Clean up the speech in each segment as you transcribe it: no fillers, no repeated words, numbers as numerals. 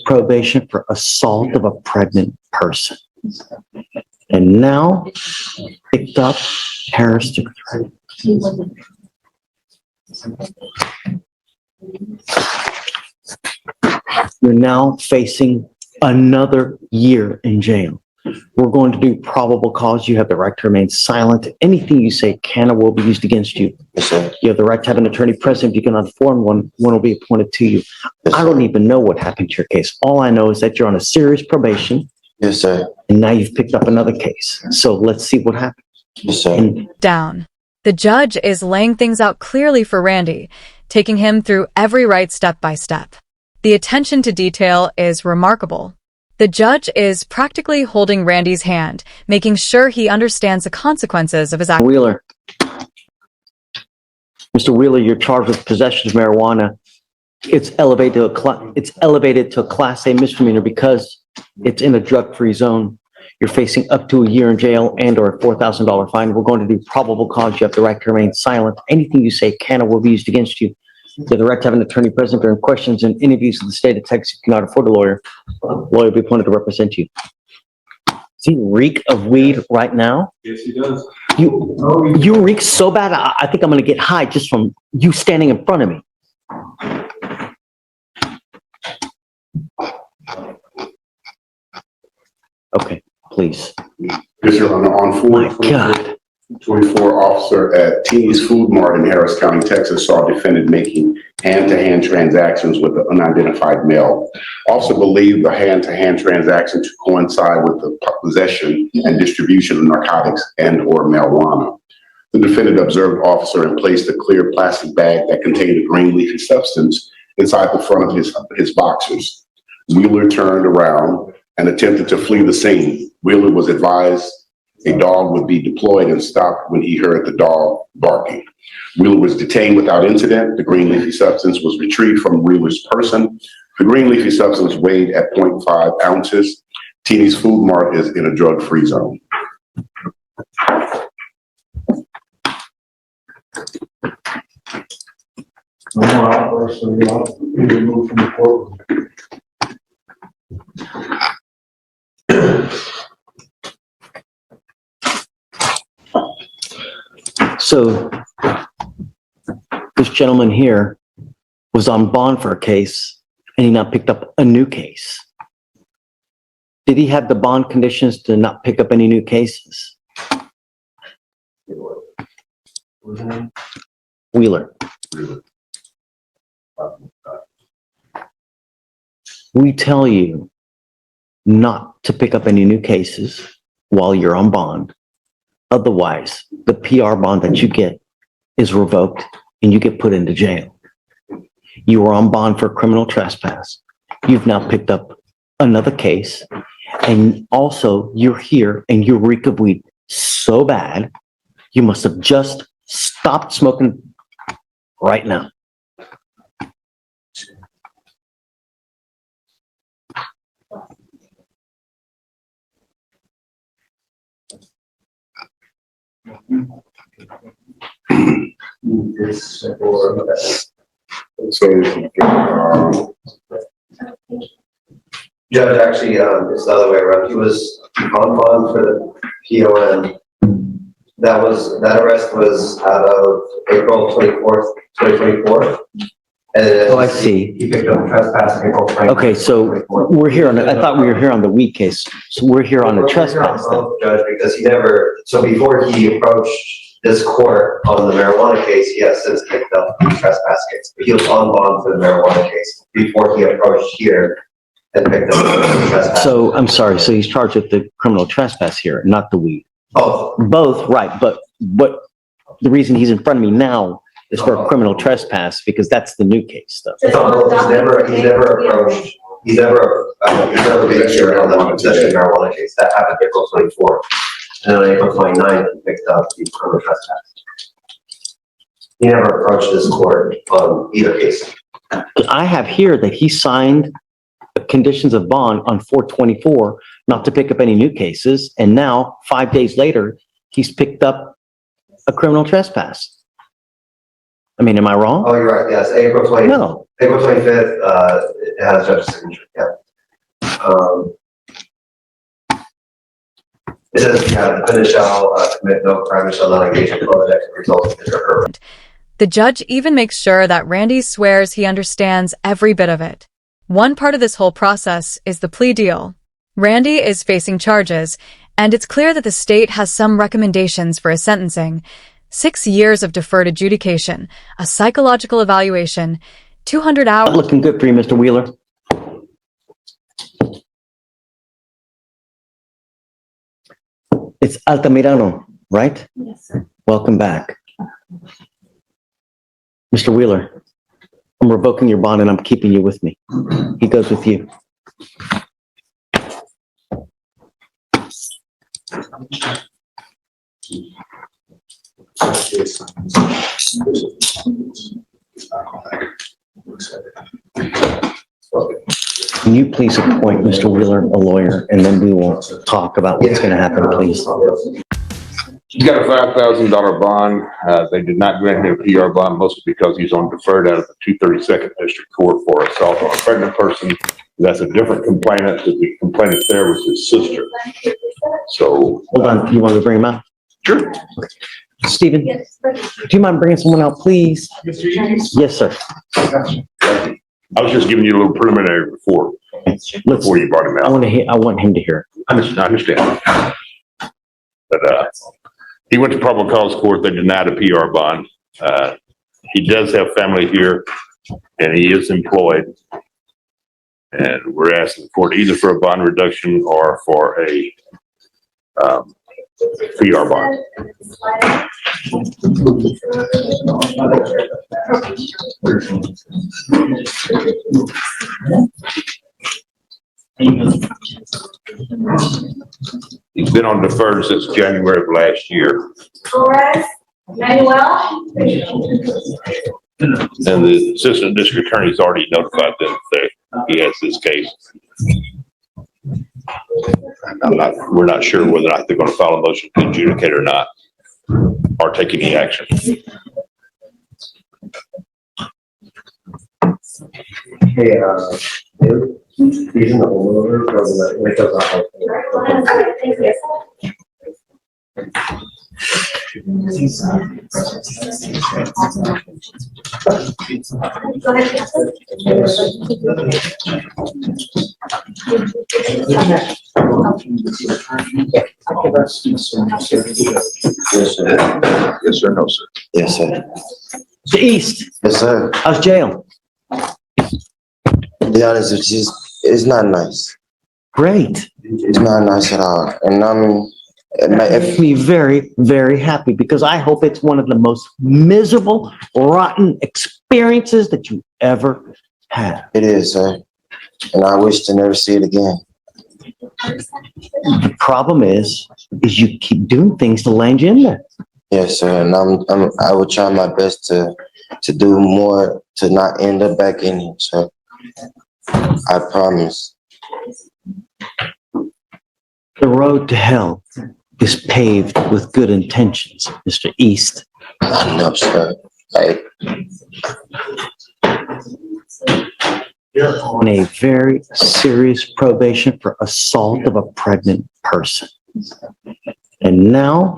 Probation for assault of a pregnant person. And now picked up terroristic threat. You're now facing another year in jail. We're going to do probable cause. You have the right to remain silent. Anything you say can or will be used against you. Yes, sir. You have the right to have an attorney present. If you cannot afford one will be appointed to you. Yes, I don't even know what happened to your case. All I know is that you're on a serious probation. Yes, sir. And now you've picked up another case. So let's see what happens. Yes, sir. And Down. The judge is laying things out clearly for Randy, taking him through every right step by step. The attention to detail is remarkable. The judge is practically holding Randy's hand, making sure he understands the consequences of his actions. Wheeler. Mr. Wheeler, you're charged with possession of marijuana. It's elevated to a Class A misdemeanor because it's in a drug-free zone. You're facing up to a year in jail and or a $4,000 fine. We're going to do probable cause. You have the right to remain silent. Anything you say can or will be used against you. You have the right to have an attorney present during questions and interviews in the state of Texas. You cannot afford a lawyer. Lawyer will be appointed to represent you. Does he reek of weed right now? Yes, he does. You reek so bad, I think I'm going to get high just from you standing in front of me. Okay, please. Yes, Your Honor, on My God. 4/24, officer at Teeny's Food Mart in Harris County, Texas, saw a defendant making hand-to-hand transactions with an unidentified male. Officer believed the hand-to-hand transaction to coincide with the possession and distribution of narcotics and or marijuana. The defendant observed officer and placed a clear plastic bag that contained a green leafy substance inside the front of his boxers. Wheeler turned around and attempted to flee the scene. Wheeler was advised a dog would be deployed and stopped when he heard the dog barking. Wheeler was detained without incident. The green leafy substance was retrieved from Wheeler's person. The green leafy substance weighed at 0.5 ounces. Teeny's Food Mart is in a drug-free zone. No more outbursts, so you'll be removed from the courtroom. So this gentleman here was on bond for a case and he now picked up a new case. Did he have the bond conditions to not pick up any new cases? Wheeler. We tell you not to pick up any new cases while you're on bond. Otherwise, the PR bond that you get is revoked and you get put into jail. You were on bond for criminal trespass. You've now picked up another case, and also you're here and you reek of weed so bad, you must have just stopped smoking right now. Judge, actually, it's the other way around. He was on bond for the PON. That arrest was out of April 24th, 2024. And Oh, I see. He picked up trespass April 24th. Okay, so we're here on, I thought we were here on the weed case. So we're here on the trespass then. Judge, because so before he approached this court on the marijuana case, he has since picked up the trespass case. But he was on bond for the marijuana case before he approached here and picked up the trespass. So I'm sorry, so he's charged with the criminal trespass here, not the weed. Both, right, but the reason he's in front of me now is for a criminal trespass because that's the new case stuff. He's never approached. He's never been here on the possession of marijuana case. That happened April 24th. And on April 29th, he picked up the criminal trespass. He never approached this court on either case. I have here that he signed the conditions of bond on 4/24 not to pick up any new cases, and now 5 days later, he's picked up a criminal trespass. I mean, am I wrong? Oh, you're right. Yes, April 20th. No. April 25th. It has judge's signature. Yeah. It says, the defendant shall commit no crime and shall not engage in conduct that could result in his or her. The judge even makes sure that Randy swears he understands every bit of it. One part of this whole process is the plea deal. Randy is facing charges, and it's clear that the state has some recommendations for his sentencing. 6 years of deferred adjudication, a psychological evaluation, 200 hours. Looking good for you, Mr. Wheeler. It's Altamirano, right? Yes, sir. Welcome back. Mr. Wheeler, I'm revoking your bond and I'm keeping you with me. He goes with you. Can you please appoint Mr. Wheeler a lawyer, and then we will talk about what's going to happen, please? He's got a $5,000 bond. They did not grant him a PR bond, mostly because he's on deferred out of the 232nd District Court for assault on a pregnant person. That's a different complainant. The complainant there was his sister. So. Hold on, you want me to bring him out? Sure. Stephen, do you mind bringing someone out, please? Yes, sir. I was just giving you a little preliminary report before you brought him I out. want him to hear it. I understand. But, he went to probable cause court. They denied a PR bond. He does have family here and he is employed. And we're asking for it either for a bond reduction or for a, PR bond. He's been on deferred since January of last year. Torres, Manuel. And the assistant district attorney's already notified them that he has this case. We're not sure whether or not they're going to file a motion to adjudicate or not, or take any action. Hey, he's in the holdover, when it goes out. Yes, sir, no, sir. Yes, sir. The East, Yes, sir. how's jail? To be honest with you, it's not nice. Great. It's not nice at all. And It makes me very, very happy because I hope it's one of the most miserable, rotten experiences that you ever had. it is, sir. And I wish to never see it again. The problem is you keep doing things to land you in there. Yes, sir. And I will try my best to do more to not end up back in here, sir. I promise. The road to hell is paved with good intentions, Mr. East. I know, sir. You're on a very serious probation for assault of a pregnant person. And now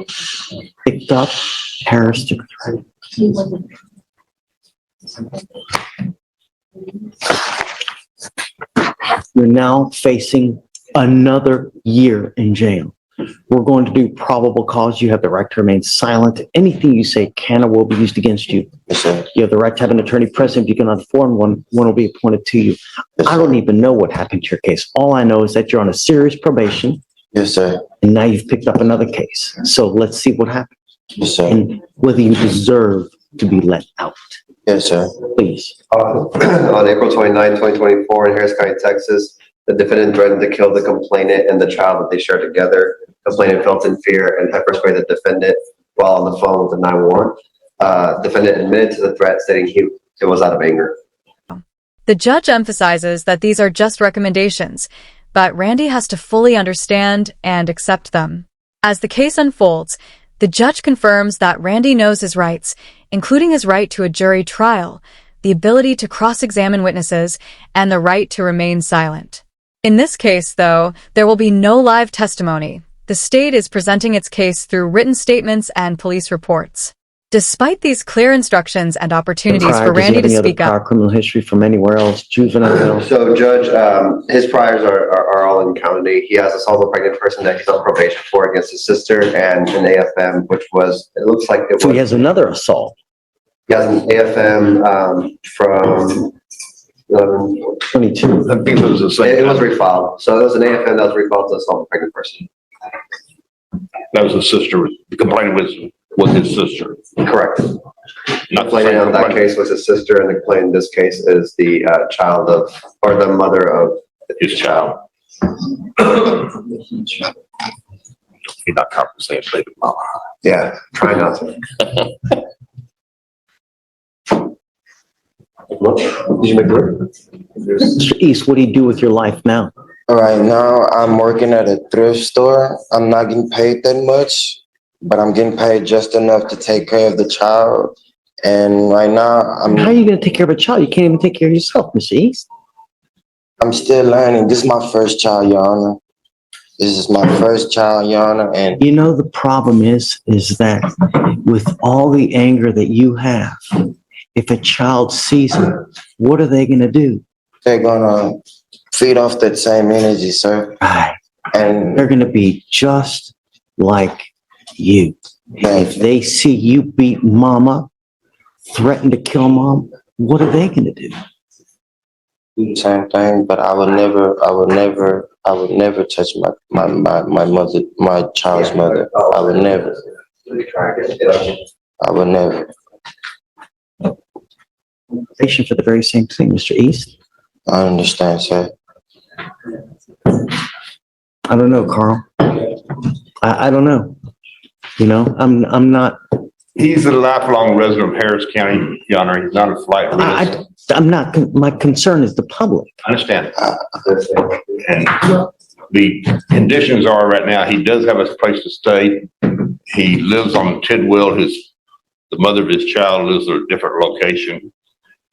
picked up terroristic threat. You're now facing another year in jail. We're going to do probable cause. You have the right to remain silent. Anything you say can or will be used against you. Yes, sir. You have the right to have an attorney present. If you cannot afford one will be appointed to you. Yes, I don't even know what happened to your case. All I know is that you're on a serious probation Yes, sir. and now you've picked up another case. So let's see what happens Yes, sir. and whether you deserve to be let out. Yes, sir. Please. On April 29, 2024, in Harris County, Texas, the defendant threatened to kill the complainant and the child that they shared together. Complainant felt in fear and pepper sprayed the defendant while on the phone with the 911. Defendant admitted to the threat, stating it was out of anger. The judge emphasizes that these are just recommendations, but Randy has to fully understand and accept them. As the case unfolds, the judge confirms that Randy knows his rights, including his right to a jury trial, the ability to cross-examine witnesses, and the right to remain silent. In this case, though, there will be no live testimony. The state is presenting its case through written statements and police reports. Despite these clear instructions and opportunities for Randy to speak Prior up, criminal history from anywhere else, juvenile? So Judge, his priors are all in county. He has a solo pregnant person that he's on probation for against his sister and an AFM, which was, it looks like it So he was, has another assault. he has an AFM, from 22. I think it was the same. it was refiled. So it was an AFM that was refiled to a solo pregnant person. That was his sister. The complaint was his sister. Correct. Not the Complainant same on that complaint. case was his sister, and the complainant in this case is the child of, or the mother of His child. He's not compensated, baby mama. Yeah, try not to. Did you make it? Mr. East, what do you do with your life now? Right now, I'm working at a thrift store. I'm not getting paid that much, but I'm getting paid just enough to take care of the child. And right now, How are you going to take care of a child? You can't even take care of yourself, Mr. East. I'm still learning. This is my first child, Your Honor. This is my first child, Your Honor, and You know, the problem is that with all the anger that you have, if a child sees it, what are they going to do? they're gonna feed off that same energy, sir. Right. And They're going to be just like you. If they see you beat mama, threaten to kill mom, what are they going to do? same thing, but I would never touch my mother, my child's mother. I would never. I would never. Patient for the very same thing, Mr. East. I understand, sir. I don't know, Carl. I don't know. You know, I'm not. He's a lifelong resident of Harris County, Your Honor. He's not a flight risk. I'm not. My concern is the public. I understand. And the conditions are right now, he does have a place to stay. He lives on Tidwell. The mother of his child lives at a different location.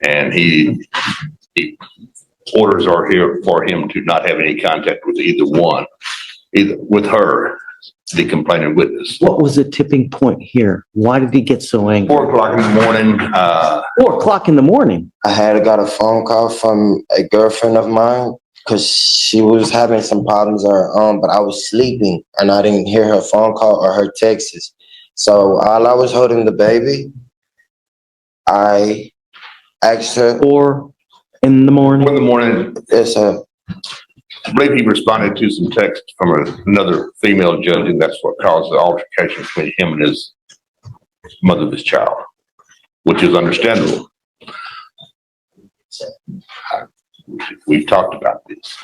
And the orders are here for him to not have any contact with either with her, the complaining witness. What was the tipping point here? Why did he get so angry? 4 o'clock in the morning, 4 o'clock in the morning. I got a phone call from a girlfriend of mine because she was having some problems of her own, but I was sleeping and I didn't hear her phone call or her texts. So while I was holding the baby, I asked her. 4 in the morning. 4 in the morning, Yes, sir. I believe he responded to some text from another female judge, and that's what caused the altercation between him and his mother of his child, which is understandable. We've talked about this.